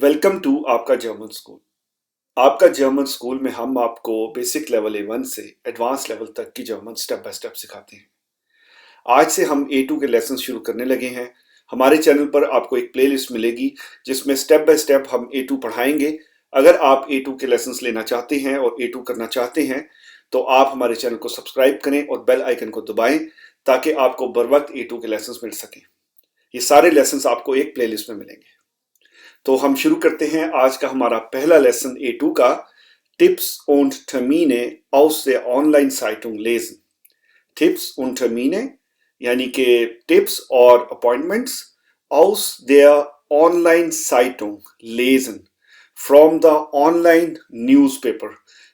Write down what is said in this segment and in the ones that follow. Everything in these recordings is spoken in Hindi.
वेलकम टू आपका जर्मन स्कूल। आपका जर्मन स्कूल में हम आपको बेसिक लेवल A1 से एडवांस लेवल तक की जर्मन स्टेप बाय स्टेप सिखाते हैं। आज से हम A2 के लेसन शुरू करने लगे हैं। हमारे चैनल पर आपको एक प्लेलिस्ट मिलेगी जिसमें स्टेप बाय स्टेप हम A2 पढ़ाएंगे। अगर आप A2 के लेसन्स लेना चाहते हैं और A2 करना चाहते हैं तो आप हमारे चैनल को सब्सक्राइब करें और बेल आइकन को दबाएं ताकि आपको बर वक्त A2 के लेसन्स मिल सकें। ये सारे लेसन्स आपको एक प्लेलिस्ट में मिलेंगे। तो हम शुरू करते हैं आज का हमारा पहला लेसन A2 का। Tips und Termine aus der Online-Zeitung lesen। Tips und Termine यानी कि टिप्स और appointments aus der Online-Zeitung lesen from the online newspaper।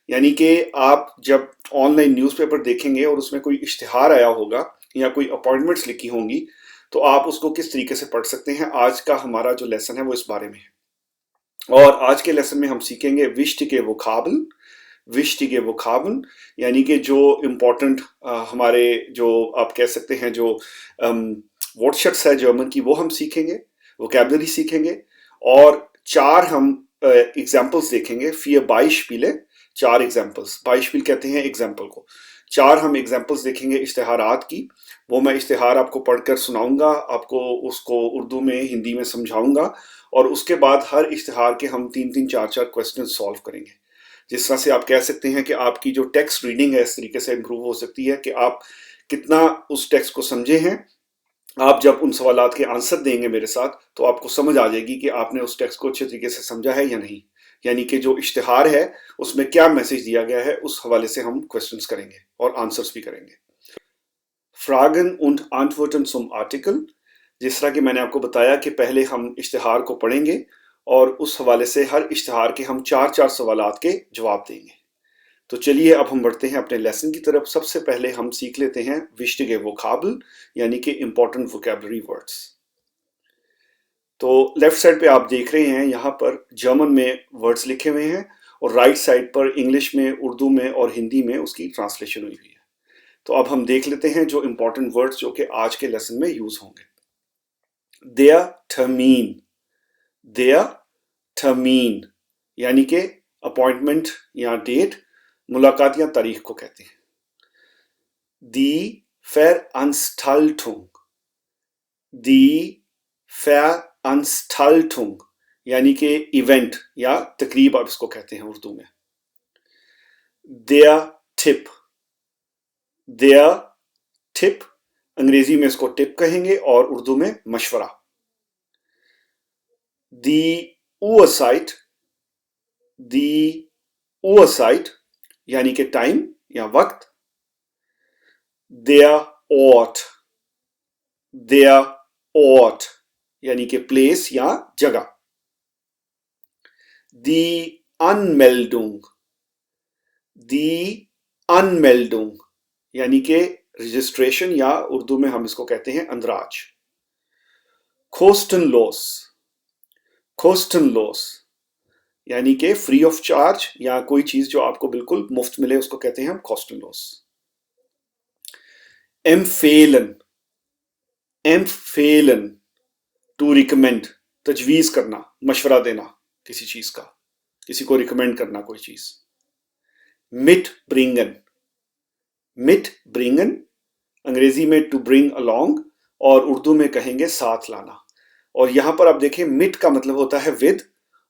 यानी कि आप जब ऑनलाइन न्यूज़पेपर देखेंगे और उसमें कोई इश्तिहार आया होगा या कोई अपॉइंटमेंट्स लिखी होंगी तो आप उसको किस तरीके से पढ़ सकते हैं। आज का हमारा जो लेसन है वो इस बारे में है। और आज के लेसन में हम सीखेंगे विशिष्टे वोकाबल। विशिष्टे वोकाबल यानी कि जो इम्पोर्टेंट हमारे जो आप कह सकते हैं जो वर्डशट्स है जर्मन की वो हम सीखेंगे, वोकेबलरी सीखेंगे। और चार हम एग्जाम्पल्स देखेंगे। फिर बाइशपीले, चार एग्जाम्पल्स। बाइशपील कहते हैं एग्जाम्पल को। चार हम एग्जाम्पल्स देखेंगे इश्तिहारात की। वो मैं इश्तिहार आपको पढ़कर सुनाऊंगा, आपको उसको उर्दू में हिंदी में समझाऊंगा और उसके बाद हर इश्तिहार के हम तीन तीन चार चार क्वेश्चन सॉल्व करेंगे। जिस तरह से आप कह सकते हैं कि आपकी जो टेक्स्ट रीडिंग है इस तरीके से इम्प्रूव हो सकती है कि आप कितना उस टेक्स्ट को समझे हैं। आप जब उन सवालात के आंसर देंगे मेरे साथ तो आपको समझ आ जाएगी कि आपने उस टेक्स्ट को अच्छे तरीके से समझा है या नहीं। यानी कि जो इश्तिहार है उसमें क्या मैसेज दिया गया है उस हवाले से हम क्वेश्चंस करेंगे और आंसर्स भी करेंगे। फ्रागन und Antworten zum Artikel। जिस तरह कि मैंने आपको बताया कि पहले हम इश्तिहार को पढ़ेंगे और उस हवाले से हर इश्तिहार के हम चार चार सवालात के जवाब देंगे। तो चलिए अब हम बढ़ते हैं अपने लेसन की तरफ। सबसे पहले हम सीख लेते हैं विशिष्टे वोकाबल यानी कि इंपॉर्टेंट वोकेबलरी वर्ड्स। तो लेफ्ट साइड पे आप देख रहे हैं यहाँ पर जर्मन में वर्ड्स लिखे हुए हैं और राइट साइड पर इंग्लिश में, उर्दू में और हिंदी में उसकी ट्रांसलेशन हुई हुई है। तो अब हम देख लेते हैं जो इंपॉर्टेंट वर्ड्स जो कि आज के लेसन में यूज होंगे। Der Termin। Der Termin यानी कि अपॉइंटमेंट या डेट, मुलाकात या तारीख को कहते हैं। Die Veranstaltung। Die Veranstaltung यानी कि इवेंट या तकरीब आप इसको कहते हैं उर्दू में। Der Tipp। Der Tipp अंग्रेजी में इसको टिप कहेंगे और उर्दू में मशवरा। Die Uhrzeit। Die Uhrzeit यानी कि टाइम या वक्त। Der Ort। Der Ort यानी कि प्लेस या जगह। Die Anmeldung। Die Anmeldung यानी कि रजिस्ट्रेशन या उर्दू में हम इसको कहते हैं अंदराज। Kostenlos। Kostenlos यानी कि फ्री ऑफ चार्ज या कोई चीज जो आपको बिल्कुल मुफ्त मिले उसको कहते हैं हम kostenlos। Empfehlen। Empfehlen to recommend, तजवीज करना, मशवरा देना किसी चीज का, किसी को रिकमेंड करना कोई चीज। Mitbringen। Mitbringen अंग्रेजी में टू ब्रिंग अलोंग और उर्दू में कहेंगे साथ लाना। और यहां पर आप देखें मिट का मतलब होता है विद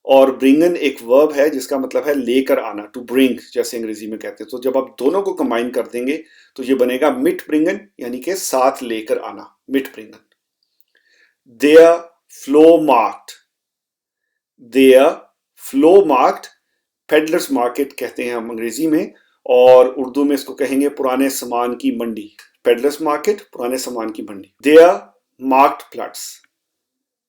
और ब्रिंगन एक वर्ब है जिसका मतलब है लेकर आना, टू ब्रिंग जैसे अंग्रेजी में कहते हैं। तो जब आप दोनों को कंबाइन कर देंगे तो ये बनेगा मिट ब्रिंगन यानी कि साथ लेकर आना, मिट ब्रिंगन। Der Flohmarkt। Der Flohmarkt peddlers market कहते हैं हम अंग्रेजी में और उर्दू में इसको कहेंगे पुराने सामान की मंडी। पेडलर्स मार्केट, पुराने सामान की मंडी। Der Marktplatz।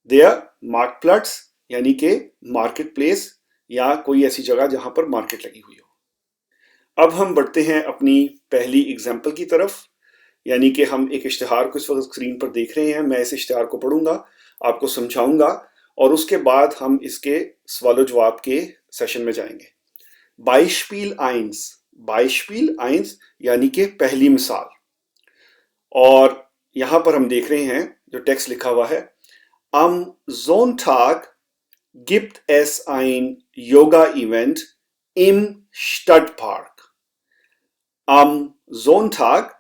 Der Marktplatz यानी कि मार्केट प्लेस या कोई ऐसी जगह जहां पर मार्केट लगी हुई हो। अब हम बढ़ते हैं अपनी पहली एग्जाम्पल की तरफ। यानी कि हम एक इश्तिहार को इस वक्त स्क्रीन पर देख रहे हैं। मैं इस इश्तिहार को पढ़ूंगा, आपको समझाऊंगा और उसके बाद हम इसके सवाल जवाब के सेशन में जाएंगे। बाइशपील आइंस। बाइशपील आइंस यानी कि पहली मिसाल। और यहां पर हम देख रहे हैं जो टेक्स्ट लिखा हुआ है, am Sonntag gibt es ein Yoga-Event im Stadtpark. Am Sonntag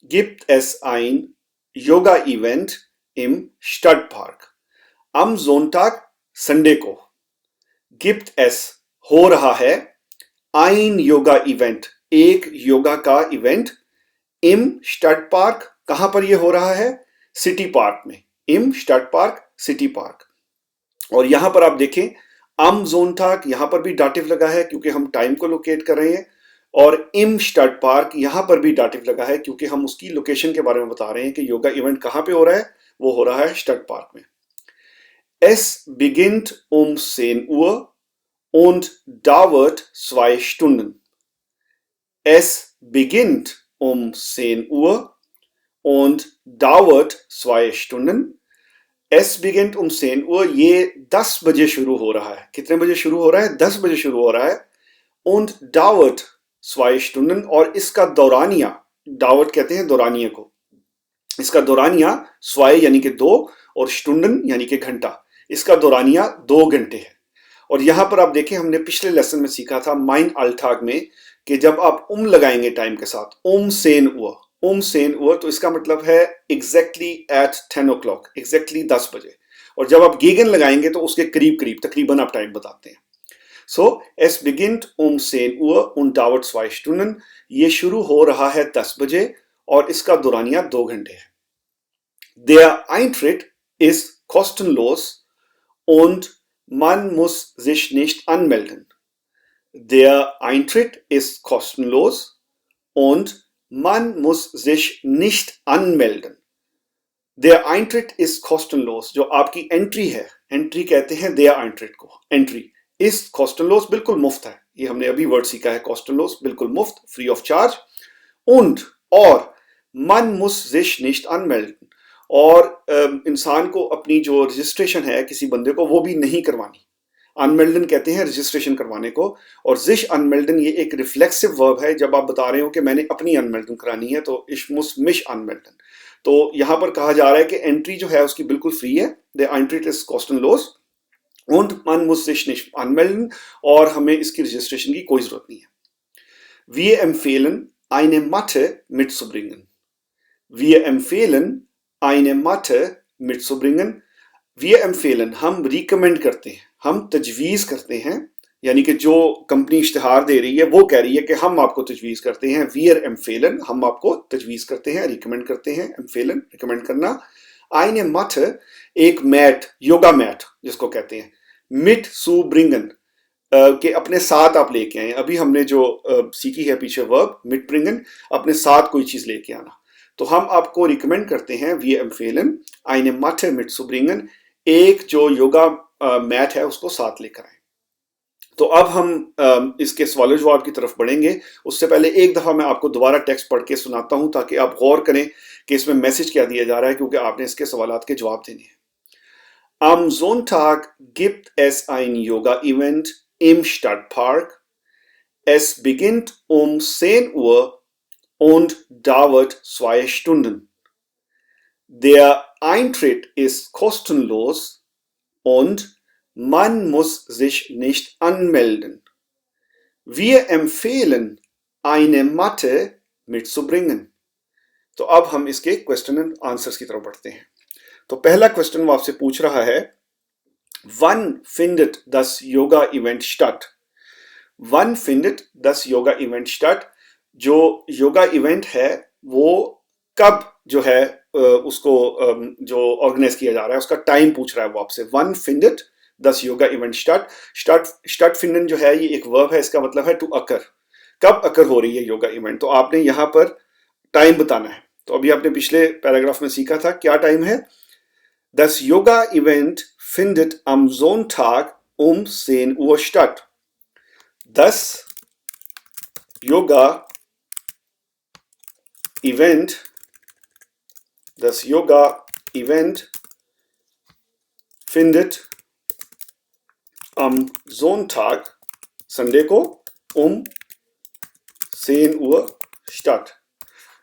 gibt es ein Yoga-Event im Stadtpark. Am Sonntag, Sunday को, gibt es, हो रहा है, ein Yoga-Event, एक योगा का इवेंट, im Stadtpark, कहां पर यह हो रहा है? सिटी पार्क में, im Stadtpark, सिटी पार्क। और यहां पर आप देखें, am Sonntag, यहां पर भी डाटिव लगा है क्योंकि हम टाइम को लोकेट कर रहे हैं, और im Stadtpark यहां पर भी डाटिव लगा है क्योंकि हम उसकी लोकेशन के बारे में बता रहे हैं कि योगा इवेंट कहां पे हो रहा है। वो हो रहा है स्टडपार्क में। Es beginnt um 10 Uhr und dauert 2 Stunden. Es beginnt um 10 Uhr und dauert 2 Stunden. Es beginnt um 10 Uhr, ये 10 बजे शुरू हो रहा है। कितने बजे शुरू हो रहा है? 10 बजे शुरू हो रहा है। Und dauert 2 Stunden, और इसका दौरानिया, dauert कहते हैं दौरानिया को, इसका दौरानिया 2 यानी कि 2 और Stunden यानी कि घंटा, इसका दौरानिया 2 घंटे है। और यहां पर आप देखें, हमने पिछले लेसन में सीखा था माइन अल्टाग में कि जब आप लगाएंगे टाइम के साथ, 10 Uhr, तो इसका मतलब है एग्जैक्टली एट 10 o'clock, एग्जैक्टली 10 बजे। और जब आप गेगन लगाएंगे तो उसके करीब करीब, तकरीबन आप टाइम बताते हैं। सो es beginnt um 10 Uhr und dauert 2 Stunden, ये शुरू हो रहा है 10 बजे और इसका दौरानिया 2 घंटे है। Der Eintritt ist kostenlos und man muss sich nicht anmelden. Der Eintritt ist kostenlos und man muss sich nicht anmelden. Der Eintritt ist kostenlos, जो आपकी एंट्री है, एंट्री कहते हैं der Eintritt को, एंट्री is kostenlos, बिल्कुल मुफ्त है। ये हमने अभी वर्ड सीखा है, kostenlos, बिल्कुल मुफ्त, फ्री ऑफ चार्ज। und, और man muss sich nicht anmelden, और इंसान को अपनी जो रजिस्ट्रेशन है किसी बंदे को, वो भी नहीं करवानी। अनमेल्डन कहते हैं रजिस्ट्रेशन करवाने को, और जिश अनमेल्डन ये एक रिफ्लेक्सिव वर्ब है। जब आप बता रहे हो कि मैंने अपनी अनमेल्डन करानी है तो इश मुस मिश अनमेल्डन, तो यहां पर कहा जा रहा है कि एंट्री जो है उसकी बिल्कुल फ्री है। द एंट्री इज कोस्टनलोस und man muss sich nicht anmelden, और हमें इसकी रजिस्ट्रेशन की कोई जरूरत नहीं है। Wir empfehlen eine Matte mitzubringen. Wir empfehlen eine Matte mitzubringen. Wir empfehlen, हम रिकमेंड करते हैं, हम तजवीज़ करते हैं, यानी कि जो कंपनी इश्तिहार दे रही है वो कह रही है कि हम आपको तजवीज़ करते हैं। Wir empfehlen, हम आपको तजवीज़ करते हैं, रिकमेंड करते हैं। empfehlen, रिकमेंड करना। eine Matte, एक मैट, योगा मैट जिसको कहते हैं, mitzubringen, कि अपने साथ आप लेके आए। अभी हमने जो सीखी है पीछे वर्ब mitbringen, अपने साथ कोई चीज़ लेके आना। तो हम आपको रिकमेंड करते हैं, wir empfehlen eine Matte mitzubringen, एक जो योगा मैट है उसको साथ लेकर आए। तो अब हम इसके सवाल जवाब की तरफ बढ़ेंगे। उससे पहले एक दफ़ा मैं आपको दोबारा टेक्स्ट पढ़ के सुनाता हूं ताकि आप गौर करें कि इसमें मैसेज क्या दिया जा रहा है, क्योंकि आपने इसके सवालात के जवाब देने हैं। Am Sonntag gibt es ein Yoga-Event im Stadtpark. Es beginnt um 10 Uhr und dauert 2 Stunden. Der Eintritt ist kostenlos und man muss sich nicht anmelden. Wir empfehlen, eine Matte mitzubringen. तो अब हम इसके क्वेश्चन एंड आंसर्स की तरफ बढ़ते हैं। तो पहला क्वेश्चन वो आपसे पूछ रहा है, Wann findet das Yoga-Event statt? Wann findet das Yoga-Event statt? जो योगा इवेंट है वो कब जो है उसको जो ऑर्गेनाइज किया जा रहा है उसका टाइम पूछ रहा है वो आपसे। Wann findet das Yoga-Event statt? Stattfinden जो है ये एक वर्ब है, इसका मतलब है टू अकर, कब अकर हो रही है योगा इवेंट। तो आपने यहाँ पर टाइम बताना है। तो अभी आपने पिछले पैराग्राफ में सीखा था, क्या टाइम है? Das Yoga-Event findet am Sonntag um 10 Uhr statt. Das Yoga-Event findet am Sonntag, Sunday को, um 10 Uhr statt.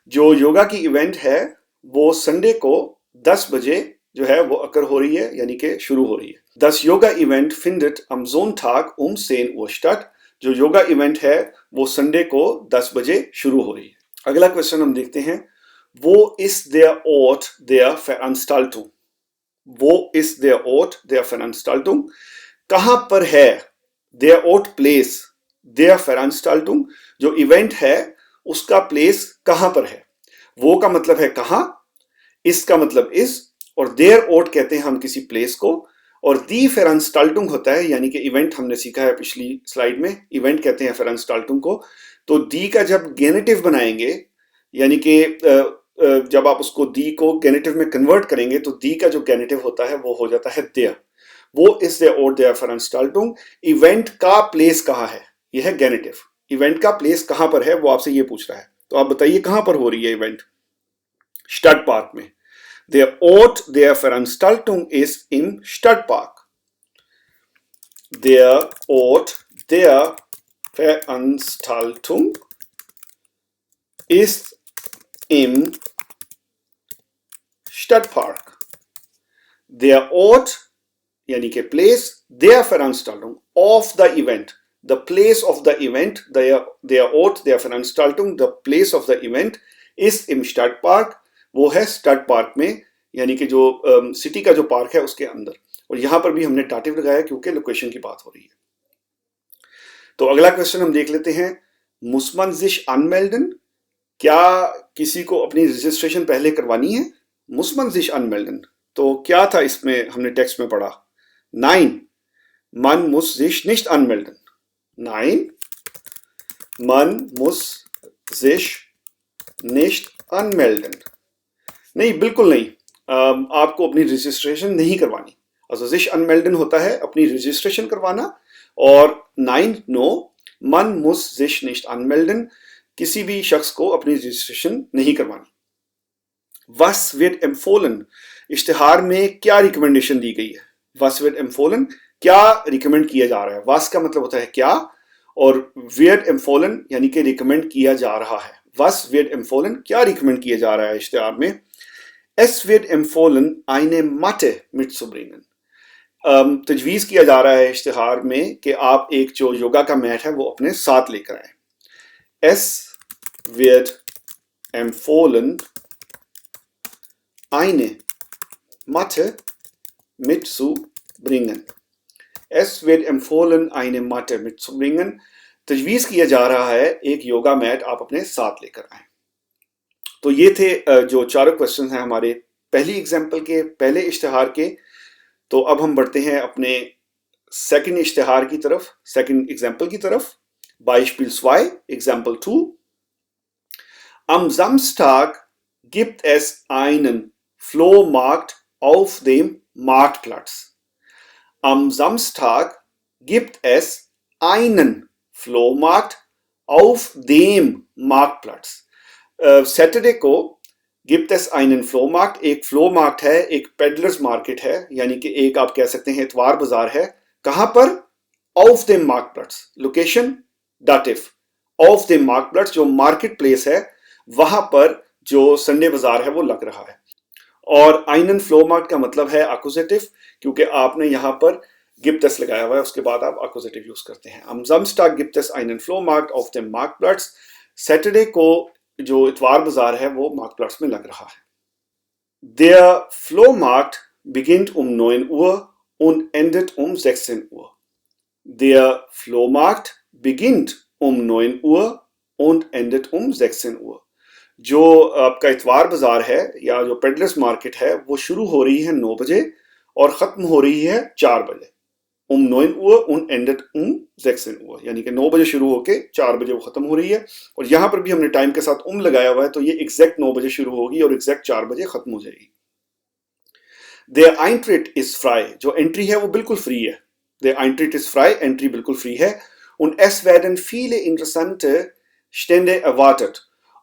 जो योगा की इवेंट है वो संडे को 10 बजे जो है वो अकर हो रही है, यानी कि शुरू हो रही है। Das Yoga-Event findet am Sonntag um 10 Uhr statt. जो योगा इवेंट है वो संडे को 10 बजे शुरू हो रही है। अगला क्वेश्चन हम देखते हैं, वो ist der Ort der Veranstaltung? वो ist der Ort der Veranstaltung? कहां पर है? Der Ort Place der Veranstaltung, जो इवेंट है उसका प्लेस कहां पर है? वो का मतलब है कहां, इसका मतलब इस, और देयर ओट कहते हैं हम किसी प्लेस को, और दी फेरांस्टाल्टुंग होता है, यानी कि इवेंट हमने सीखा है पिछली स्लाइड में, इवेंट कहते हैं फेरांस्टाल्टुंग को। तो दी का जब गेनेटिव बनाएंगे, यानी कि जब आप उसको दी को गेनेटिव में कन्वर्ट करेंगे तो दी का जो गेनेटिव होता है वो हो जाता है देयर। वो इस देयर और देयर फेरांस्टाल्टुंग, इवेंट का प्लेस कहाँ है, यह है गेनेटिव। इवेंट का प्लेस कहां पर है वो आपसे ये पूछ रहा है, तो आप बताइए कहां पर हो रही है इवेंट? स्टडपार्क में। Der Ort der Veranstaltung ist im Stadtpark. Der Ort der Veranstaltung ist im Stadtpark. Der Ort, यानी कि place, der Veranstaltung, of the event, the place of the event, der Ort der Veranstaltung, the place of the event ist im Stadtpark, वो है स्टड पार्क में, यानी कि जो सिटी का जो पार्क है उसके अंदर। और यहां पर भी हमने डाटिव लगाया क्योंकि लोकेशन की बात हो रही है। तो अगला क्वेश्चन हम देख लेते हैं, मुस्मन जिश अनमेल्डन, क्या किसी को अपनी रजिस्ट्रेशन पहले करवानी है? मुस्मन जिश अनमेल्डन, तो क्या था इसमें, हमने टेक्स्ट में पढ़ा, 9 मन मुस जिश निश्ट अनमेल्डन। 9 मन मुस जिश निश्ट अनमेल्डन, नहीं बिल्कुल नहीं, आपको अपनी रजिस्ट्रेशन नहीं करवानी। also sich anmelden होता है अपनी रजिस्ट्रेशन करवाना, और 9 नो मन muss sich nicht anmelden, किसी भी शख्स को अपनी रजिस्ट्रेशन नहीं करवानी। was wird empfohlen, इश्तिहार में क्या रिकमेंडेशन दी गई है? was wird empfohlen, क्या रिकमेंड किया जा रहा है? was का मतलब होता है क्या, और wird empfohlen यानी कि रिकमेंड किया जा रहा है। was wird empfohlen, क्या रिकमेंड किया जा रहा है इश्तिहार में? Es wird empfohlen, eine Matte mitzubringen. तजवीज़ किया जा रहा है इश्तिहार में कि आप एक जो योगा का मैट है वो अपने साथ लेकर आए। Es wird empfohlen, eine Matte mitzubringen. Es wird empfohlen, eine Matte mitzubringen. तजवीज़ किया जा रहा है एक योगा मैट आप अपने साथ लेकर आए। तो ये थे जो चारों क्वेश्चन हैं हमारे पहली एग्जाम्पल के, पहले इश्तिहार के। तो अब हम बढ़ते हैं अपने सेकंड इश्तिहार की तरफ, सेकंड एग्जाम्पल की तरफ। Beispiel 2, Example 2. Am Samstag gibt es einen Flohmarkt auf dem Marktplatz. Am Samstag gibt es einen Flohmarkt auf dem Marktplatz. Saturday को गिफ्ट एस आइनन फ्लो मार्क्ट, एक फ्लो मार्क्ट है, एक पेडलर्स मार्केट है, यानी कि एक आप कह सकते हैं इतवार बाजार है। कहां पर? ऑफ द मार्केटप्लेट्स, लोकेशन डाटिव, ऑफ द मार्केटप्लेट्स जो मार्केट प्लेस है वहां पर जो संडे बाजार है वो लग रहा है। और आइनन फ्लो मार्क्ट का मतलब है एक्यूजेटिव, क्योंकि आपने यहां पर गिफ्ट एस लगाया हुआ है, उसके बाद आप एक्यूजेटिव यूज करते हैं। am Samstag gibt es einen Flohmarkt auf dem Marktplatz, Saturday को जो इतवार बाजार है वो मार्केटप्लेट्स में लग रहा है। Der Flohmarkt beginnt um 9 Uhr und endet um 16 Uhr. Der Flohmarkt beginnt um 9 Uhr und endet um 16 Uhr. जो आपका इतवार बाजार है या जो पेडलर्स मार्केट है वो शुरू हो रही है 9 बजे और खत्म हो रही है 4 बजे। um 9 Uhr und endet um 16 Uhr, यानी कि 9 बजे शुरू होके 4 बजे वो खत्म हो रही है। और यहां पर भी हमने टाइम के साथ लगाया हुआ है, तो ये एग्जैक्ट 9 बजे शुरू होगी और एग्जैक्ट 4 बजे खत्म हो जाएगी। Der Eintritt ist frei, जो एंट्री है वो बिल्कुल फ्री है। Der Eintritt ist frei, entry बिल्कुल फ्री है। Und es werden viele interessante Stände erwartet,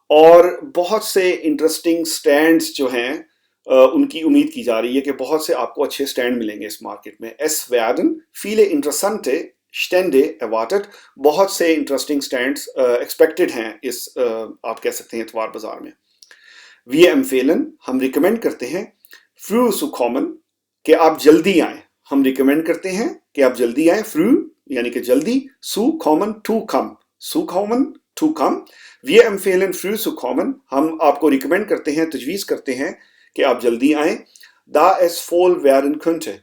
और बहुत से इंटरेस्टिंग स्टैंड्स जो हैं उनकी उम्मीद की जा रही है कि बहुत से आपको अच्छे स्टैंड मिलेंगे इस मार्केट में। Es werden viele interessante Stände erwartet, बहुत से इंटरेस्टिंग स्टैंड्स एक्सपेक्टेड हैं इस आप कह सकते हैं इतवार बाजार में। Wir empfehlen, हम रिकमेंड करते हैं, früh zu kommen, कि आप जल्दी आएं। हम रिकमेंड करते हैं कि आप जल्दी आए, फ्रू यानी कि जल्दी, सू कॉमन टू कम, सू कॉमन टू कम, वी एम्फेलन फ्रू सू कॉमन, हम आपको रिकमेंड करते हैं, तजवीज़ करते हैं कि आप जल्दी आए। दा एस फोल वेरन könnte,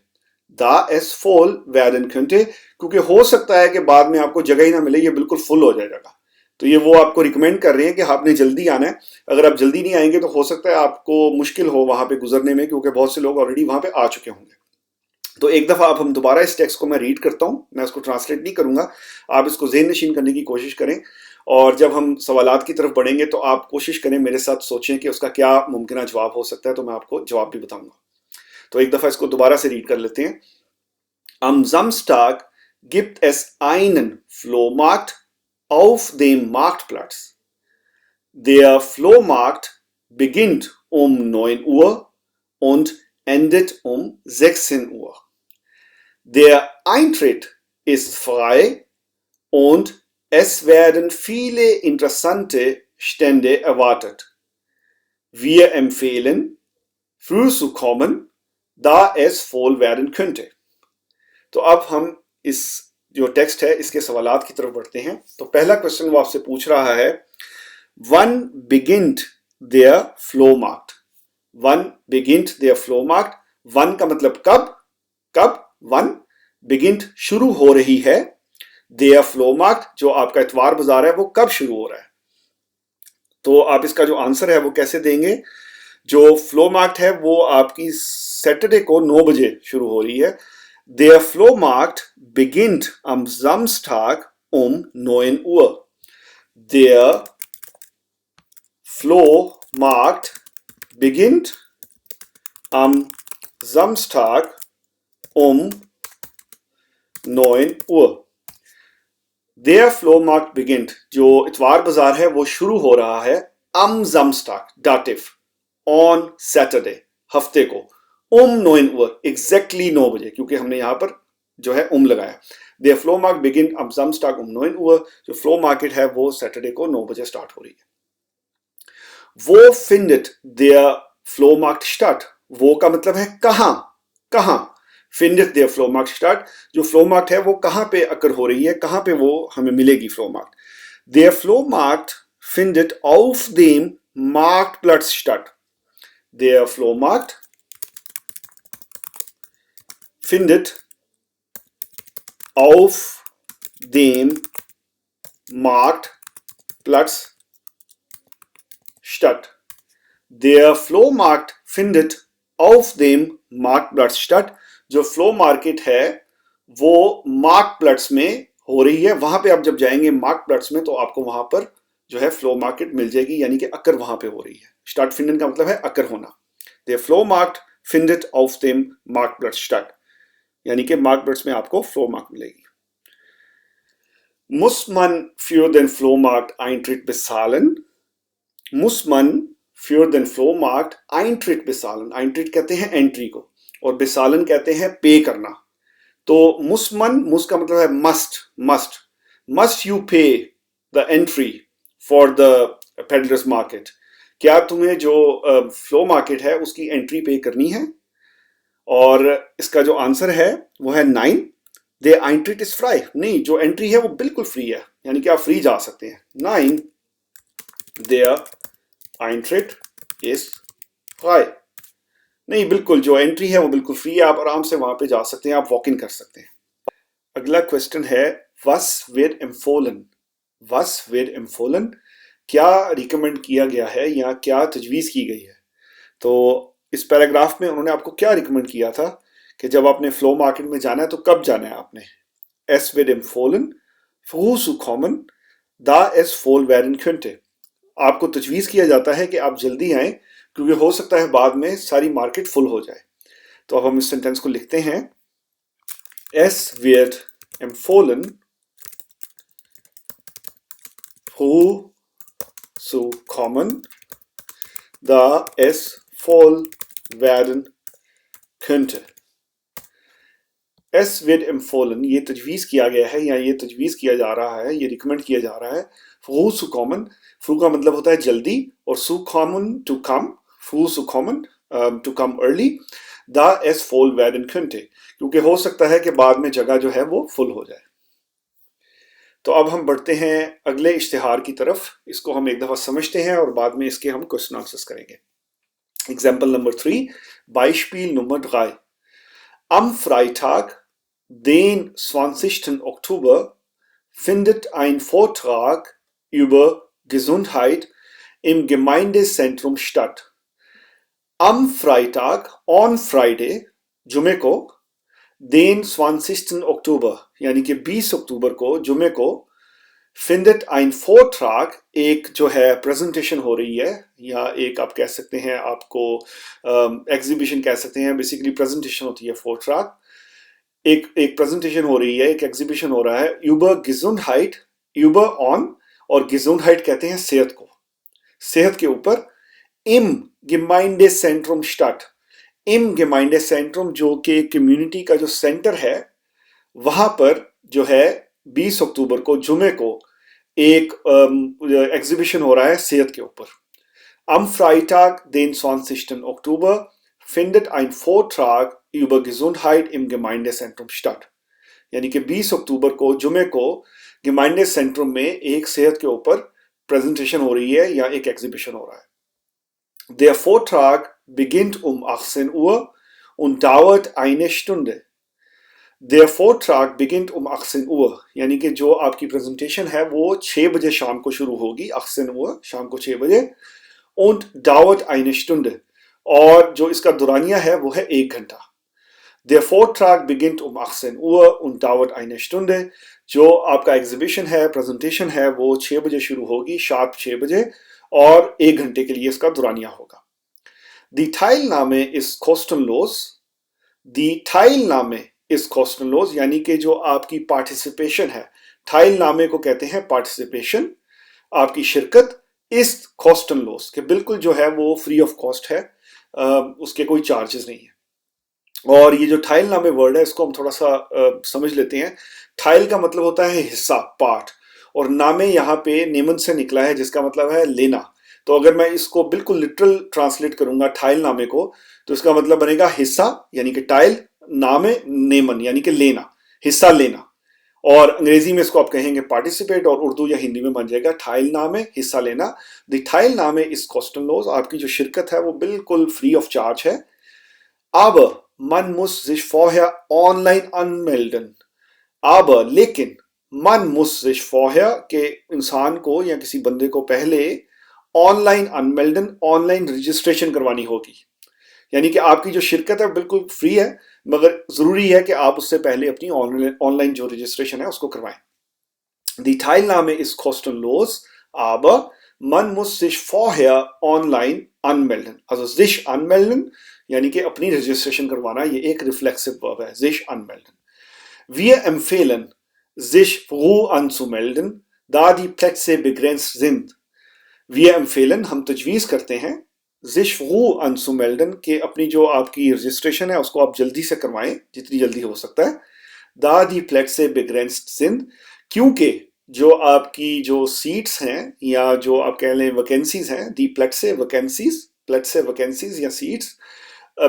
दा एस फोल वेरन könnte, क्योंकि हो सकता है कि बाद में आपको जगह ही ना मिले, ये बिल्कुल फुल हो जाएगा। तो ये वो आपको रिकमेंड कर रहे हैं कि आपने जल्दी आना है। अगर आप जल्दी नहीं आएंगे तो हो सकता है आपको मुश्किल हो वहां पे गुजरने में, क्योंकि बहुत से लोग ऑलरेडी वहां पे आ चुके होंगे। तो एक दफा आप हम दोबारा इस टेक्स्ट को मैं रीड करता हूं, मैं इसको ट्रांसलेट नहीं करूंगा, आप इसको ज़हन नशीन करने की कोशिश करें, और जब हम सवालात की तरफ बढ़ेंगे तो आप कोशिश करें मेरे साथ सोचें कि उसका क्या मुमकिन जवाब हो सकता है, तो मैं आपको जवाब भी बताऊंगा। तो एक दफा इसको दोबारा से रीड कर लेते हैं। Am Samstag gibt es einen Flohmarkt auf dem Marktplatz. Der Flohmarkt beginnt um 9 Uhr und endet um 16 Uhr. Der Eintritt ist frei und es werden viele interessante Stände erwartet. Wir empfehlen, früh zu kommen, da es voll werden könnte. तो अब हम इस जो टेक्स्ट है इसके सवालात की तरफ बढ़ते हैं। तो पहला क्वेश्चन वो आपसे पूछ रहा है, वन बिगिंट देयर फ्लो मार्क्ट, वन बिगिंट देयर फ्लो मार्क्ट, वन का मतलब कब, कब वन, बिगिंट शुरू हो रही है, देयर फ्लो मार्क्ट जो आपका इतवार बाजार है वो कब शुरू हो रहा है। तो आप इसका जो आंसर है वो कैसे देंगे, जो फ्लो मार्क्ट है वो आपकी सैटरडे को 9 बजे शुरू हो रही है। Der Flohmarkt beginnt am Samstag um 9 Uhr. Der Flohmarkt beginnt am Samstag um 9 Uhr. Der Flohmarkt beginnt, जो इतवार बाजार है वो शुरू हो रहा है, am Samstag, dative, on Saturday, हफ्ते को, 9 Uhr, एग्जैक्टली 9 बजे, क्योंकि हमने यहां पर जो है लगाया। Der Flohmarkt beginnt am Samstag um 9 Uhr, जो फ्लो मार्केट है वो सैटरडे को 9 बजे स्टार्ट हो रही है। Wo findet der Flohmarkt statt? वो का मतलब है कहां, कहां, findet der Flohmarkt statt, जो फ्लो मार्केट है वो कहां पे अकर हो रही है, कहां पे वो हमें मिलेगी flow market. Der Flohmarkt findet auf dem Marktplatz statt. Der Flohmarkt findet auf dem Marktplatz statt. Der Flohmarkt findet auf dem Marktplatz statt, जो फ्लो मार्केट है वो मार्कप्लेट्स में हो रही है। वहां पे आप जब जाएंगे मार्कप्लेट्स में तो आपको वहां पर जो है फ्लो मार्केट मिल जाएगी, यानी कि अकर वहां पे हो रही है। स्टार्ट फिंडन का मतलब है अकर होना। Der Flohmarkt findet auf dem Marktplatz statt, यानी कि मार्कप्लेट्स में आपको फ्लो मार्क मिलेगी। Muss man für den Flohmarkt Eintritt bezahlen? Muss man für den Flohmarkt Eintritt bezahlen? Eintritt कहते हैं एंट्री को, और bezahlen कहते हैं पे करना। तो muss man, muss का मतलब है must, must, must you pay the entry for the peddlers market? क्या तुम्हें जो फ्लो मार्केट है उसकी एंट्री पे करनी है? और इसका जो आंसर है वो है 9। दे Eintritt is frei, नहीं, जो एंट्री है वो बिल्कुल फ्री है, यानी कि आप फ्री जा सकते हैं। 9 देयर Eintritt is frei, नहीं, बिल्कुल जो एंट्री है वो बिल्कुल फ्री है, आप आराम से वहां पे जा सकते हैं, आप वॉक इन कर सकते हैं। अगला क्वेश्चन है, was wird empfohlen? was wird empfohlen? क्या रिकमेंड किया गया है या क्या तजवीज़ की गई है? तो इस पैराग्राफ में उन्होंने आपको क्या रिकमेंड किया था कि जब आपने फ्लो मार्केट में जाना है तो कब जाना है आपने। Es wird empfohlen, früh zu kommen, da es voll werden könnte. आपको तजवीज़ किया जाता है कि आप जल्दी आएँ, क्योंकि हो सकता है बाद में सारी मार्केट फुल हो जाए। तो अब हम इस सेंटेंस को लिखते हैं, Es wird empfohlen, früh zu kommen, da es voll werden könnte. Es wird empfohlen, ये तजवीज़ किया गया है या ये तजवीज़ किया जा रहा है, ये रिकमेंड किया जा रहा है। फ्रू zu kommen, फ्रू का मतलब होता है जल्दी, और zu kommen to come, फ्रू zu kommen to come early, Da es voll werden könnte, क्योंकि हो सकता है कि बाद में जगह जो है वो फुल हो जाए। तो अब हम बढ़ते हैं अगले इश्तिहार की तरफ। इसको हम एक दफा समझते हैं और बाद में इसके हम क्वेश्चन आंसर्स करेंगे। Example number 3, Beispiel Nummer 3. Am Freitag, den 20. Oktober, findet ein Vortrag über Gesundheit im Gemeindezentrum statt. Am Freitag, on Friday, जुमे को, den 20. Oktober, यानी कि 20 अक्टूबर को, जुमे को, findet ein Vortrag, एक जो है प्रेजेंटेशन हो रही है, या एक आप कह सकते हैं, आपको एग्जीबिशन कह सकते हैं, बेसिकली प्रेजेंटेशन होती है Vortrag, एक प्रेजेंटेशन हो रही है, एक एग्जीबिशन हो रहा है, über Gesundheit, über on, और Gesundheit कहते हैं सेहत को, सेहत के ऊपर, im Gemeindezentrum Stadt, im Gemeindezentrum जो कि कम्युनिटी का जो सेंटर है, वहां पर जो है 20 अक्टूबर को, जुमे को, एक एग्जीबिशन हो रहा है सेहत के ऊपर। Am Freitag, den 20. Oktober, findet ein Vortrag über Gesundheit im Gemeindezentrum statt. यानी कि 20 अक्टूबर को, जुमे को, Gemeindezentrum में एक सेहत के ऊपर प्रेजेंटेशन हो रही है या एक एग्जीबिशन हो रहा है। Der Vortrag beginnt um 18 Uhr und dauert eine Stunde. Der Vortrag beginnt um 18 Uhr, यानी कि जो आपकी प्रेजेंटेशन है वो 6 बजे शाम को शुरू होगी, 18 Uhr, शाम को 6 बजे, und dauert eine Stunde, और जो इसका दुरानिया है वो है 1 घंटा। Der Vortrag beginnt um 18 Uhr und dauert eine Stunde, जो आपका एग्जीबिशन है, प्रेजेंटेशन है, वो 6 बजे शुरू होगी, शार्प 6 बजे, और 1 घंटे के लिए इसका दुरानिया होगा। Die Teilnahme ist kostenlos. Die Teilnahme ist kostenlos, यानी कि जो आपकी पार्टिसिपेशन है, Teilnahme को कहते हैं पार्टिसिपेशन, आपकी शिरकत, इस kostenlos, कि बिल्कुल जो है वो फ्री ऑफ कॉस्ट है, उसके कोई चार्जेस नहीं है। और ये जो Teilnahme वर्ड है, इसको हम थोड़ा सा समझ लेते हैं। Teil का मतलब होता है हिस्सा, पार्ट, और नामे यहाँ पे नेमन से निकला है, जिसका मतलब है लेना। तो अगर मैं इसको बिल्कुल लिटरल ट्रांसलेट करूंगा Teilnahme को, तो इसका मतलब बनेगा हिस्सा, यानी कि Teil, नामे नेमन, यानी कि लेना, हिस्सा लेना, और अंग्रेजी में इसको आप कहेंगे पार्टिसिपेट, और उर्दू या हिंदी में बन जाएगा Teilnahme, हिस्सा लेना। द Teilnahme ist kostenlos, आपकी जो शिरकत है वो बिल्कुल फ्री ऑफ चार्ज है। Aber man muss sich vorher online anmelden. Aber लेकिन man muss sich vorher, के इंसान को या किसी बंदे को पहले ऑनलाइन अनमेल्डन, ऑनलाइन रजिस्ट्रेशन करवानी होगी। यानी कि आपकी जो शिरकत है बिल्कुल फ्री है, मगर जरूरी है कि आप उससे पहले अपनी ऑनलाइन जो रजिस्ट्रेशन है उसको करवाएं। Die Teilnahme ist kostenlos, aber man muss sich vorher online anmelden. Also sich anmelden, यानी कि अपनी रजिस्ट्रेशन करवाना, ये एक रिफ्लेक्सिव वर्ब है, sich anmelden. Wir empfehlen, sich früh anzumelden, da die Plätze begrenzt sind. Wir empfehlen, हम तजवीज़ करते हैं, sich früh anzumelden, कि अपनी जो आपकी रजिस्ट्रेशन है उसको आप जल्दी से करवाएं, जितनी जल्दी हो सकता है। Da die Plätze begrenzt sind, क्योंकि जो आपकी जो सीट्स हैं, या जो आप कह लें वैकेंसीज हैं, die Plätze वैकेंसीज या सीट्स,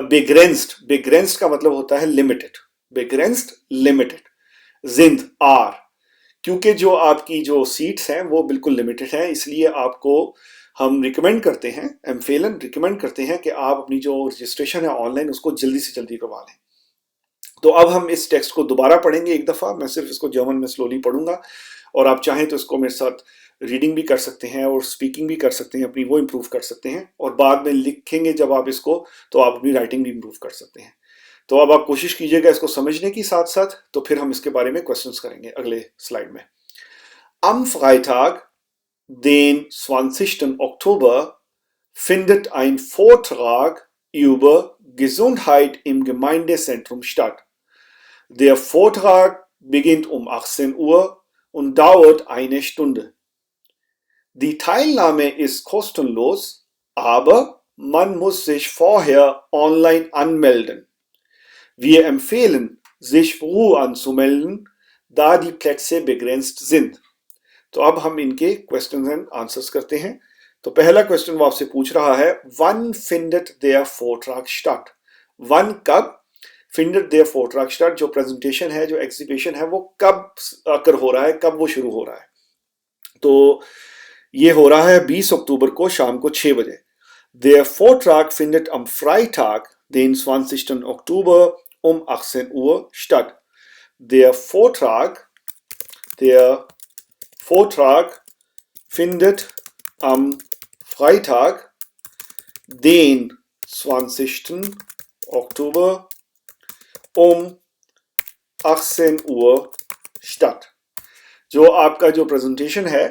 begrenzt का मतलब होता है limited, begrenzt limited, sind are, क्योंकि जो आपकी जो सीट्स हैं वो बिल्कुल लिमिटेड हैं, इसलिए आपको हम रिकमेंड करते हैं, एम्फेलन रिकमेंड करते हैं कि आप अपनी जो रजिस्ट्रेशन है ऑनलाइन उसको जल्दी से जल्दी करवा लें। तो अब हम इस टेक्स्ट को दोबारा पढ़ेंगे एक दफ़ा, मैं सिर्फ इसको जर्मन में स्लोली पढ़ूंगा, और आप चाहें तो इसको मेरे साथ रीडिंग भी कर सकते हैं और स्पीकिंग भी कर सकते हैं, अपनी वो इम्प्रूव कर सकते हैं, और बाद में लिखेंगे जब आप इसको, तो आप अपनी राइटिंग भी इम्प्रूव कर सकते हैं। तो अब आप कोशिश कीजिएगा इसको समझने की साथ साथ, तो फिर हम इसके बारे में क्वेश्चंस करेंगे अगले स्लाइड में। Am Freitag, den 20. Oktober, findet ein Vortrag über Gesundheit im Gemeindezentrum statt. Der Vortrag beginnt um 18 Uhr und dauert eine Stunde. Die Teilnahme ist kostenlos, aber man muss sich vorher online anmelden. Wir empfehlen, sich früh anzumelden, da die Plätze begrenzt sind. तो अब हम इनके क्वेश्चन एंड आंसर्स करते हैं। तो पहला क्वेश्चन वो आपसे पूछ रहा है, Wann findet der Vortrag statt? One कब, फिंगर देयर फोरट्रैक स्टार्ट, जो प्रेजेंटेशन है, जो एग्जीबिशन है, वो कब आकर हो रहा है, कब वो शुरू हो रहा है। तो ये हो रहा है 20 अक्टूबर को शाम को 6 बजे। Der Vortrag findet am Freitag, den 20. Oktober um 18 Uhr statt. Der Vortrag findet am Freitag, den 20. Oktober um 18 Uhr statt. जो आपका जो प्रेजेंटेशन है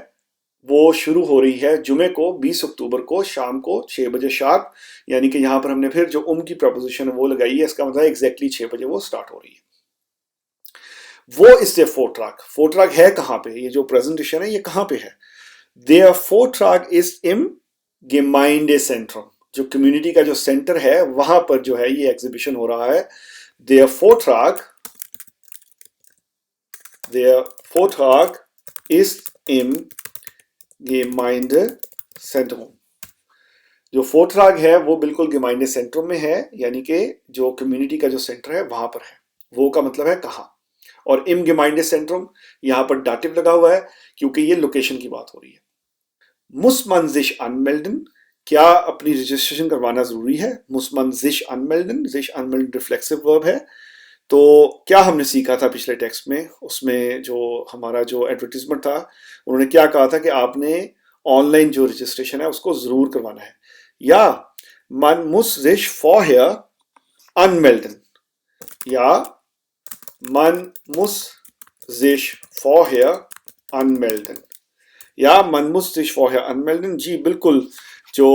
वो शुरू हो रही है जुमे को 20 अक्टूबर को शाम को 6 बजे शार्प, यानी कि यहां पर हमने फिर जो की प्रपोजिशन है वो लगाई है, इसका मतलब एग्जैक्टली 6 बजे वो स्टार्ट हो रही है। वो इससे फोरट्रैक है कहां पे, ये जो प्रेजेंटेशन है ये कहां पे है? देयर फोरट्रैक इज इन Gemeindezentrum, जो कम्युनिटी का जो सेंटर है वहां पर जो है ये एग्जीबिशन हो रहा है। देयर फोरट्रैक इज इन Gemeindezentrum। जो फोरट्रैक है वो बिल्कुल Gemeindezentrum में है, यानी कि जो कम्युनिटी का जो सेंटर है वहां पर है। वो का मतलब है कहां, और im Gemeindezentrum यहां पर डाटिव लगा हुआ है क्योंकि ये लोकेशन की बात हो रही है। Muss man sich anmelden, क्या अपनी रजिस्ट्रेशन करवाना जरूरी है? Muss man sich anmelden, sich anmelden reflexive verb है। तो क्या हमने सीखा था पिछले टेक्स्ट में, उसमें जो हमारा जो एडवर्टीजमेंट था उन्होंने क्या कहा था कि आपने ऑनलाइन जो रजिस्ट्रेशन है उसको जरूर करवाना है। या man muss sich vorher anmelden, या man muss sich vorher anmelden, या man muss sich vorher anmelden। जी बिल्कुल, जो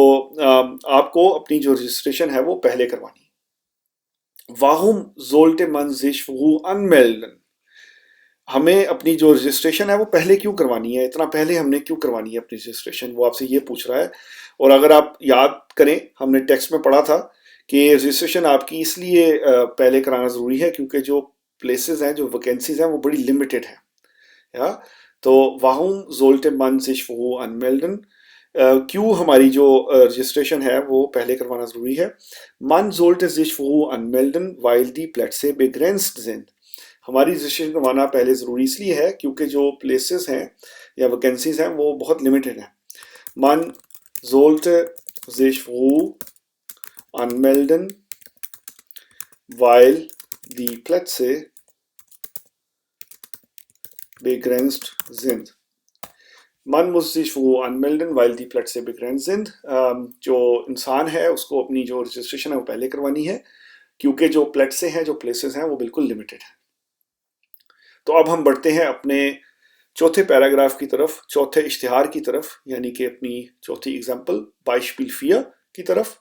आपको अपनी जो रजिस्ट्रेशन है वो पहले करवानी। Warum sollte man sich wo anmelden? हमें अपनी जो रजिस्ट्रेशन है वो पहले क्यों करवानी है, इतना पहले हमने क्यों करवानी है अपनी रजिस्ट्रेशन, वो आपसे ये पूछ रहा है। और अगर आप याद करें हमने टेक्स्ट में पढ़ा था कि रजिस्ट्रेशन आपकी इसलिए पहले कराना ज़रूरी है क्योंकि जो प्लेसेस हैं, जो वैकेंसीज हैं वो बड़ी लिमिटेड हैं। या तो warum sollte man sich wo anmelden, क्यों हमारी जो रजिस्ट्रेशन है वो पहले करवाना ज़रूरी है। Man sollte sich wo anmelden, weil die Plätze begrenzt sind। हमारी रजिस्ट्रेशन करवाना पहले ज़रूरी इसलिए है क्योंकि जो प्लेसेस हैं या वैकेंसीज हैं वो बहुत लिमिटेड हैं। Man sollte sich wo anmelden, weil die Plätze begrenzt sind। Man muss sich wo anmelden, weil die Plätze begrenzt sind। जो इंसान है उसको अपनी जो रजिस्ट्रेशन है वो पहले करवानी है क्योंकि जो प्लेट्से हैं, जो प्लेसेस हैं वो बिल्कुल लिमिटेड है। तो अब हम बढ़ते हैं अपने चौथे पैराग्राफ की तरफ, चौथे इश्तिहार की तरफ, यानी कि अपनी चौथी एग्जाम्पल Beispiel 4 की तरफ।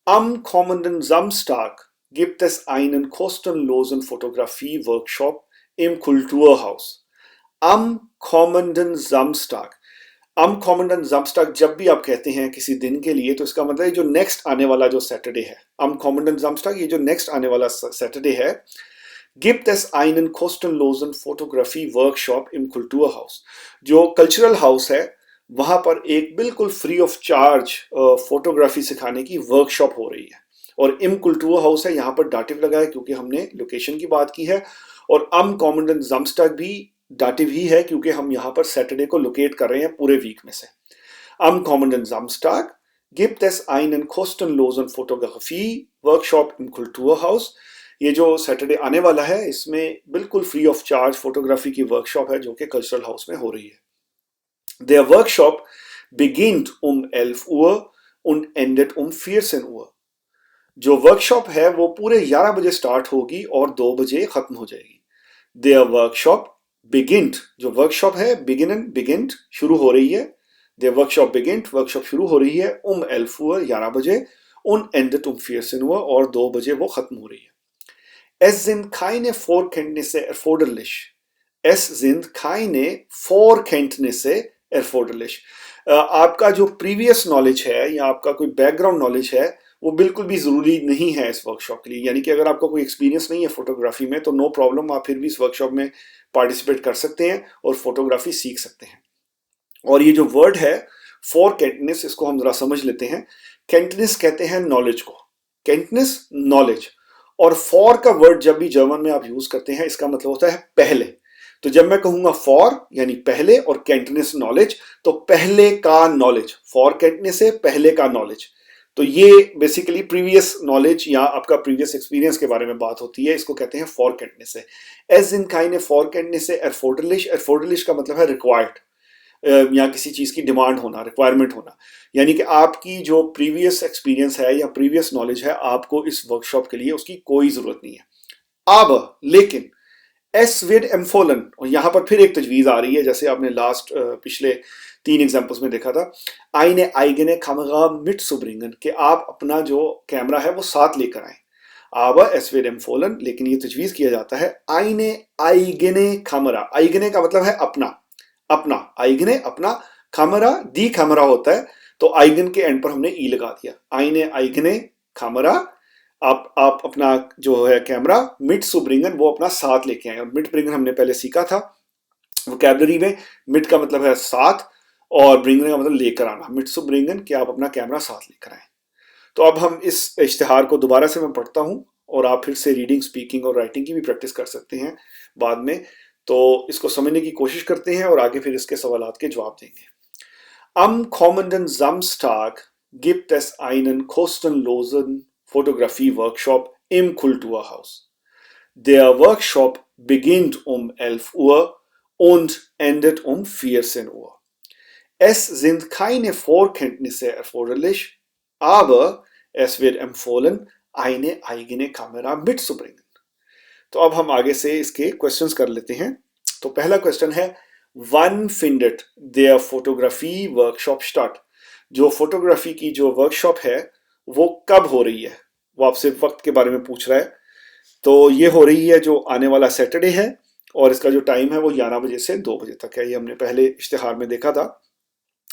Am kommenden Samstag gibt es einen kostenlosen Fotografie-Workshop im Kulturhaus। Am kommenden Samstag, am kommenden Samstag जब भी आप कहते हैं किसी दिन के लिए तो इसका मतलब है जो नेक्स्ट आने वाला जो सैटरडे है। am kommenden Samstag, ये जो नेक्स्ट आने वाला सैटरडे है। Gibt es einen kostenlosen Fotografie-Workshop im Kulturhaus, जो कल्चरल हाउस है वहां पर एक बिल्कुल फ्री ऑफ चार्ज फोटोग्राफी सिखाने की वर्कशॉप हो रही है। और इम कुल्टूर हाउस है, यहाँ पर डाटिव लगा है क्योंकि हमने लोकेशन की बात की है। और am kommenden Samstag भी डाटिव ही है क्योंकि हम यहाँ पर सैटरडे को लोकेट कर रहे हैं पूरे वीक में से। Am kommenden Samstag gibt es einen kostenlosen Fotografie-Workshop im Kulturhaus। ये जो सैटरडे आने वाला है इसमें बिल्कुल फ्री ऑफ चार्ज फोटोग्राफी की वर्कशॉप है जो कि कल्चरल हाउस में हो रही है। Der Workshop beginnt um 11 Uhr und endet um 14 Uhr। जो वर्कशॉप है वो पूरे 11 बजे स्टार्ट होगी और 2 बजे खत्म हो जाएगी। Der Workshop beginnt, जो वर्कशॉप है beginnt शुरू हो रही है। Der Workshop beginnt, वर्कशॉप शुरू हो रही है um 11 Uhr 11 बजे, und endet um 14 Uhr और 2 बजे वो खत्म हो रही है। Es sind keine Vorkenntnisse erforderlich। Es sind keine Vorkenntnisse erforderlich। आपका जो प्रीवियस नॉलेज है या आपका कोई बैकग्राउंड नॉलेज है वो बिल्कुल भी ज़रूरी नहीं है इस वर्कशॉप के लिए। यानी कि अगर आपका कोई एक्सपीरियंस नहीं है फोटोग्राफी में तो नो प्रॉब्लम, आप फिर भी इस वर्कशॉप में पार्टिसिपेट कर सकते हैं और फोटोग्राफी सीख सकते हैं। और ये जो वर्ड है फॉर कैंटनेस, इसको हम जरा समझ लेते हैं। कैंटनेस कहते हैं नॉलेज को, Kenntnis नॉलेज। और फॉर का वर्ड जब भी जर्मन में आप यूज करते हैं इसका मतलब होता है पहले। तो जब मैं कहूंगा फॉर यानी पहले और कैंटनेस नॉलेज, तो पहले का नॉलेज, फॉर कैंटनेस से पहले का नॉलेज। तो ये बेसिकली प्रीवियस नॉलेज या आपका प्रीवियस एक्सपीरियंस के बारे में बात होती है, इसको कहते हैं फॉर कैंटनेस से। एज इन काइने फॉर कैंटनेस से एरफोर्डलिश, एरफोर्डलिश का मतलब है रिक्वायर्ड, या किसी चीज की डिमांड होना, रिक्वायरमेंट होना। यानी कि आपकी जो प्रीवियस एक्सपीरियंस है या प्रीवियस नॉलेज है, आपको इस वर्कशॉप के लिए उसकी कोई जरूरत नहीं है। अब लेकिन एस विद एम्फोलन, और यहां पर फिर एक तजवीज आ रही है, जैसे आपने लास्ट पिछले 3 एग्जांपल्स में देखा था, आईने आइगने खामगा मिट सुब्रिंगन, कि आप अपना जो कैमरा है वो साथ लेकर आए। अब एस विद एम्फोलन, लेकिन ये तजवीज किया जाता है आईने आइगने खामरा। आइगने का मतलब है अपना, अपना, आइगने अपना, खामरा दी खामरा होता है, तो आइगन के एंड पर हमने ई लगा दिया। आईने आइगने खामरा, आप अपना जो है कैमरा मिट सुब्रिंगन, वो अपना साथ लेके आए। और मिट ब्रिंगन हमने पहले सीखा था वोकैबलरी में। मिट का मतलब है साथ और ब्रिंगन का मतलब लेकर आना। मिट सुब्रिंगन कि आप अपना कैमरा साथ लेकर आए। तो अब हम इस इश्तिहार को दोबारा से मैं पढ़ता हूं, और आप फिर से रीडिंग, स्पीकिंग और राइटिंग की भी प्रैक्टिस कर सकते हैं बाद में। तो इसको समझने की कोशिश करते हैं और आगे फिर इसके सवालात के जवाब देंगे। Am kommenden Samstag gibt es einen kostenlosen Fotografie-Workshop im Kulturhaus. Der Workshop beginnt um 11 Uhr und endet um 14 Uhr. Es sind keine Vorkenntnisse erforderlich, aber es wird empfohlen, eine eigene Kamera mitzubringen. तो अब हम आगे से इसके क्वेश्चंस कर लेते हैं। तो पहला क्वेश्चन है, वन फिंडेड देयर फोटोग्राफी वर्कशॉप स्टार्ट। जो फोटोग्राफी की जो वर्कशॉप है वो कब हो रही है, वो आपसे वक्त के बारे में पूछ रहा है। तो ये हो रही है जो आने वाला सैटरडे है, और इसका जो टाइम है वो 11 बजे से 2 बजे तक है। ये हमने पहले इश्तिहार में देखा था।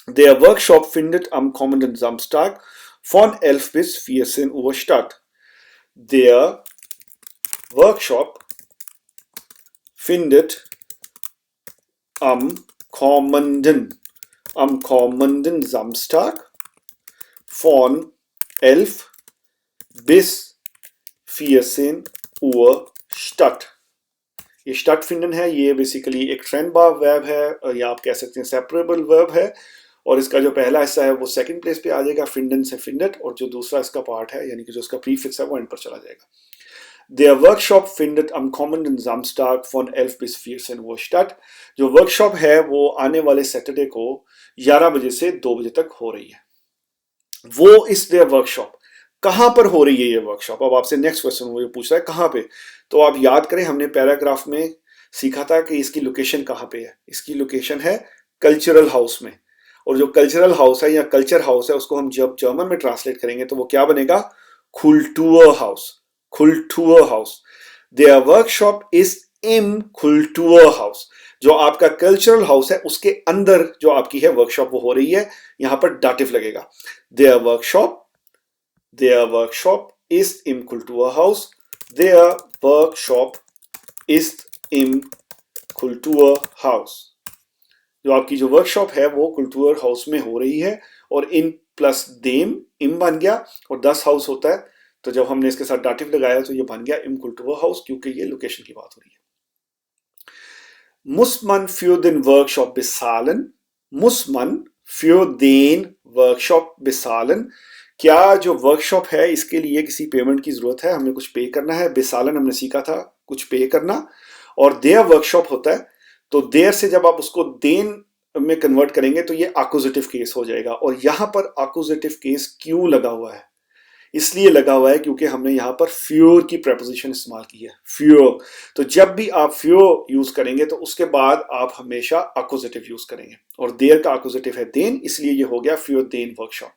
देयर वर्कशॉप फिंडेड am kommenden Samstag von 11 bis 14 Uhr statt. Der Workshop findet am kommenden Samstag von 11 bis 14 Uhr statt. ये stattfinden है, ये बेसिकली एक ट्रेंड वर्ब है, या आप कह सकते हैं सेपरेबल वर्ब है। और इसका जो पहला हिस्सा है वो सेकंड प्लेस पे आ जाएगा, फिंडन से फिंडेड, और जो दूसरा इसका पार्ट है यानी कि जो इसका प्रीफिक्स है वो एंड पर चला जाएगा। Der Workshop findet am kommenden Samstag von 11 bis 14 Uhr statt. जो वर्कशॉप है वो आने वाले सैटरडे को 11 बजे से 2 बजे तक हो रही है। वो इस देयर वर्कशॉप, कहां पर हो रही है ये वर्कशॉप? अब आपसे नेक्स्ट क्वेश्चन वो ये पूछ रहा है कहां पे। तो आप याद करें, हमने पैराग्राफ में सीखा था कि इसकी लोकेशन कहां पे है। इसकी लोकेशन है कल्चरल हाउस में। और जो कल्चरल हाउस है या कल्चर हाउस है, उसको हम जब जर्मन में ट्रांसलेट करेंगे तो वो क्या बनेगा? खुल्टूर हाउस। खुल्टूर हाउस। देयर वर्कशॉप इज इन खुल्टूर हाउस। जो आपका कल्चरल हाउस है उसके अंदर जो आपकी है वर्कशॉप वो हो रही है। यहां पर डाटिव लगेगा। देयर वर्कशॉप इज इन खुल्टूर हाउस। देयर वर्कशॉप इज इन खुल्टूर हाउस। जो आपकी जो वर्कशॉप है वो कुल्टूर हाउस में हो रही है। और इन प्लस देम इम बन गया, और 10 हाउस होता है, तो जब हमने इसके साथ डाटिव लगाया तो ये बन गया इम कुल्टूर हाउस, क्योंकि ये लोकेशन की बात हो रही है। Muss man für den Workshop bezahlen? Muss man für den Workshop bezahlen? क्या जो वर्कशॉप है इसके लिए किसी पेमेंट की जरूरत है? हमें कुछ पे करना है। बेसालन हमने सीखा था कुछ पे करना, और देयर वर्कशॉप होता है। तो देयर से जब आप उसको देन में कन्वर्ट करेंगे तो ये एक्यूजेटिव केस हो जाएगा। और यहां पर एक्यूजेटिव केस क्यों लगा हुआ है? इसलिए लगा हुआ है क्योंकि हमने यहां पर फ्योर की प्रेपोजिशन इस्तेमाल की है, फ्योर। तो जब भी आप फ्योर यूज करेंगे तो उसके बाद आप हमेशा एक्यूजेटिव यूज करेंगे, और देयर का एक्यूजेटिव है देन, इसलिए ये हो गया फ्योर देन वर्कशॉप।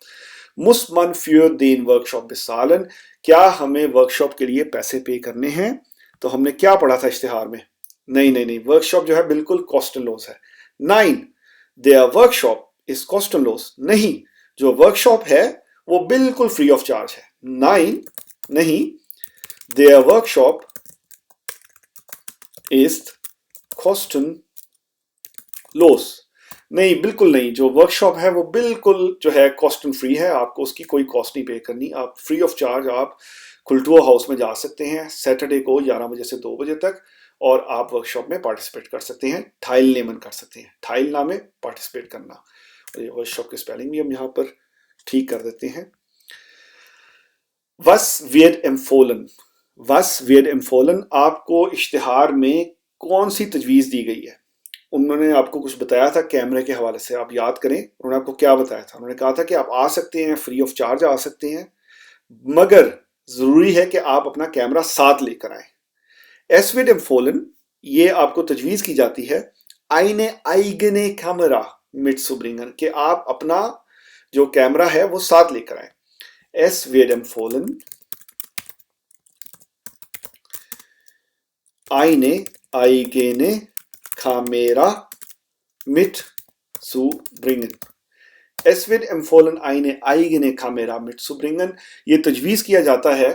मुस मन फ्योर देन वर्कशॉप बेसालन। क्या हमें वर्कशॉप के लिए पैसे पे करने हैं? तो हमने क्या पढ़ा था इश्तिहार में? नहीं, वर्कशॉप जो है बिल्कुल कॉस्टनलोस है। 9 देयर वर्कशॉप इज कॉस्टनलोस। नहीं, जो वर्कशॉप है वो बिल्कुल फ्री ऑफ चार्ज है। 9 नहीं, देयर वर्कशॉप इज कोस्टनलोस। नहीं, बिल्कुल नहीं। जो वर्कशॉप है वो बिल्कुल जो है कॉस्ट एंड फ्री है, आपको उसकी कोई कॉस्ट नहीं पे करनी। आप फ्री ऑफ चार्ज आप खुलटुआ हाउस में जा सकते हैं सैटरडे को 11 बजे से 2 बजे तक, और आप वर्कशॉप में पार्टिसिपेट कर सकते हैं। थाइल नेमन कर सकते हैं, थाइल नाम है पार्टिसिपेट करना। और ये वर्कशॉप की स्पेलिंग भी हम यहाँ पर ठीक कर देते हैं। वस वियड एम्फोलन, वस वियड एम्फोलन आपको इश्तिहार में कौन सी तजवीज़ दी गई है? उन्होंने आपको कुछ बताया था कैमरे के हवाले से, आप याद करें उन्होंने आपको क्या बताया था। उन्होंने कहा था कि आप आ सकते हैं, फ्री ऑफ चार्ज आ सकते हैं, मगर जरूरी है कि आप अपना कैमरा साथ लेकर आए। एसविड एम्फोलन ये आपको तजवीज़ की जाती है आईने आईगने कैमरा मिट्सुब्रिंगन, कि आप अपना जो कैमरा है वो साथ लेकर आए। एसविड एम्फोलन आईने आईगेने खामेरा मिट्सुब्रिंगन। Es wird empfohlen eine eigene Kamera mitzubringen। ये तजवीज़ किया जाता है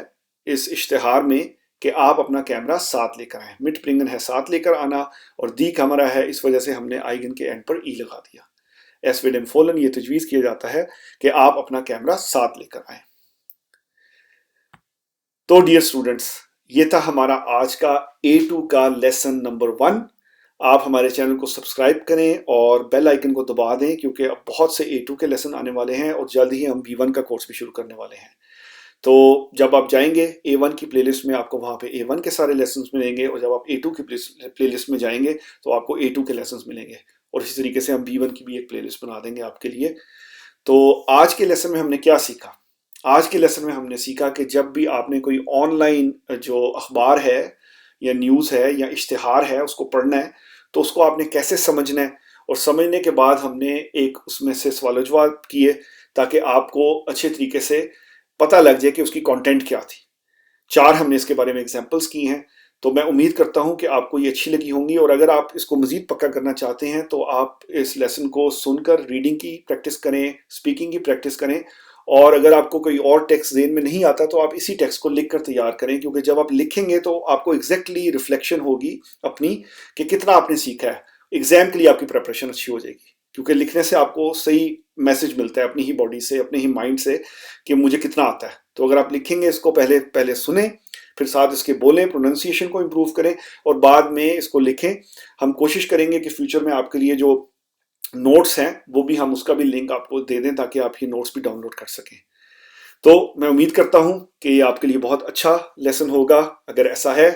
इस इश्तिहार में कि आप अपना कैमरा साथ लेकर आए। मिट ब्रिंगन है साथ लेकर आना, और दी कैमरा है, इस वजह से हमने आइगन के एंड पर ई लगा दिया। एस विड एम्फोलन ये तजवीज़ किया जाता है कि आप अपना कैमरा साथ लेकर आए। तो डियर स्टूडेंट्स, ये था हमारा आज का A2 का लेसन नंबर 1। आप हमारे चैनल को सब्सक्राइब करें और बेल आइकन को दबा दें, क्योंकि अब बहुत से A2 के लेसन आने वाले हैं और जल्द ही हम B1 का कोर्स भी शुरू करने वाले हैं। तो जब आप जाएंगे A1 की प्लेलिस्ट में, आपको वहाँ पे A1 के सारे लेसन्स मिलेंगे, और जब आप A2 की प्लेलिस्ट में जाएंगे तो आपको A2 के लेसन्स मिलेंगे, और इसी तरीके से हम B1 की भी एक प्लेलिस्ट बना देंगे आपके लिए। तो आज के लेसन में हमने क्या सीखा? आज के लेसन में हमने सीखा कि जब भी आपने कोई ऑनलाइन जो अखबार है या न्यूज़ है या इश्तिहार है उसको पढ़ना है, तो उसको आपने कैसे समझना है, और समझने के बाद हमने एक उसमें से सवाल जवाब किए ताकि आपको अच्छे तरीके से पता लग जाए कि उसकी कंटेंट क्या थी। 4 हमने इसके बारे में एग्जांपल्स की हैं। तो मैं उम्मीद करता हूं कि आपको ये अच्छी लगी होंगी, और अगर आप इसको मज़ीद पक्का करना चाहते हैं तो आप इस लेसन को सुनकर रीडिंग की प्रैक्टिस करें, स्पीकिंग की प्रैक्टिस करें, और अगर आपको कोई और टेक्स्ट ज़हन में नहीं आता तो आप इसी टेक्स्ट को लिख कर तैयार करें, क्योंकि जब आप लिखेंगे तो आपको एग्जैक्टली रिफ्लेक्शन होगी अपनी कि कितना आपने सीखा है। एग्जाम के लिए आपकी प्रिपरेशन अच्छी हो जाएगी, क्योंकि लिखने से आपको सही मैसेज मिलता है अपनी ही बॉडी से, अपने ही माइंड से, कि मुझे कितना आता है। तो अगर आप लिखेंगे इसको पहले पहले सुने, फिर साथ इसके बोलें, प्रोनाउंसिएशन को इम्प्रूव करें, और बाद में इसको लिखें। हम कोशिश करेंगे कि फ्यूचर में आपके लिए जो नोट्स हैं वो भी हम उसका भी लिंक आपको दे दें, ताकि आप ये नोट्स भी डाउनलोड कर सकें। तो मैं उम्मीद करता हूं कि ये आपके लिए बहुत अच्छा लेसन होगा। अगर ऐसा है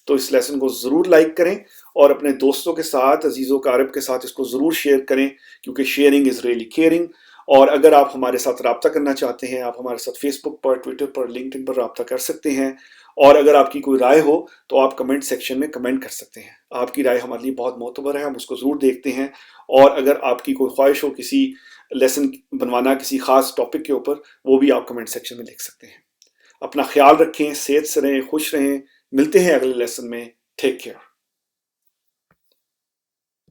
तो इस लेसन को ज़रूर लाइक करें, और अपने दोस्तों के साथ, अजीज़ों कारब के साथ इसको ज़रूर शेयर करें, क्योंकि शेयरिंग इज़ रियली केयरिंग। और अगर आप हमारे साथ रब्ता करना चाहते हैं, आप हमारे साथ फेसबुक पर, ट्विटर पर, लिंक्डइन पर रब्ता कर सकते हैं। और अगर आपकी कोई राय हो तो आप कमेंट सेक्शन में कमेंट कर सकते हैं। आपकी राय हमारे लिए बहुत मोतबर है, हम उसको ज़रूर देखते हैं। और अगर आपकी कोई ख्वाहिश हो किसी लेसन बनवाना किसी ख़ास टॉपिक के ऊपर, वो भी आप कमेंट सेक्शन में लिख सकते हैं। अपना ख्याल रखें, सेहत से रहें, खुश रहें। मिलते हैं अगले लेसन में। Take care.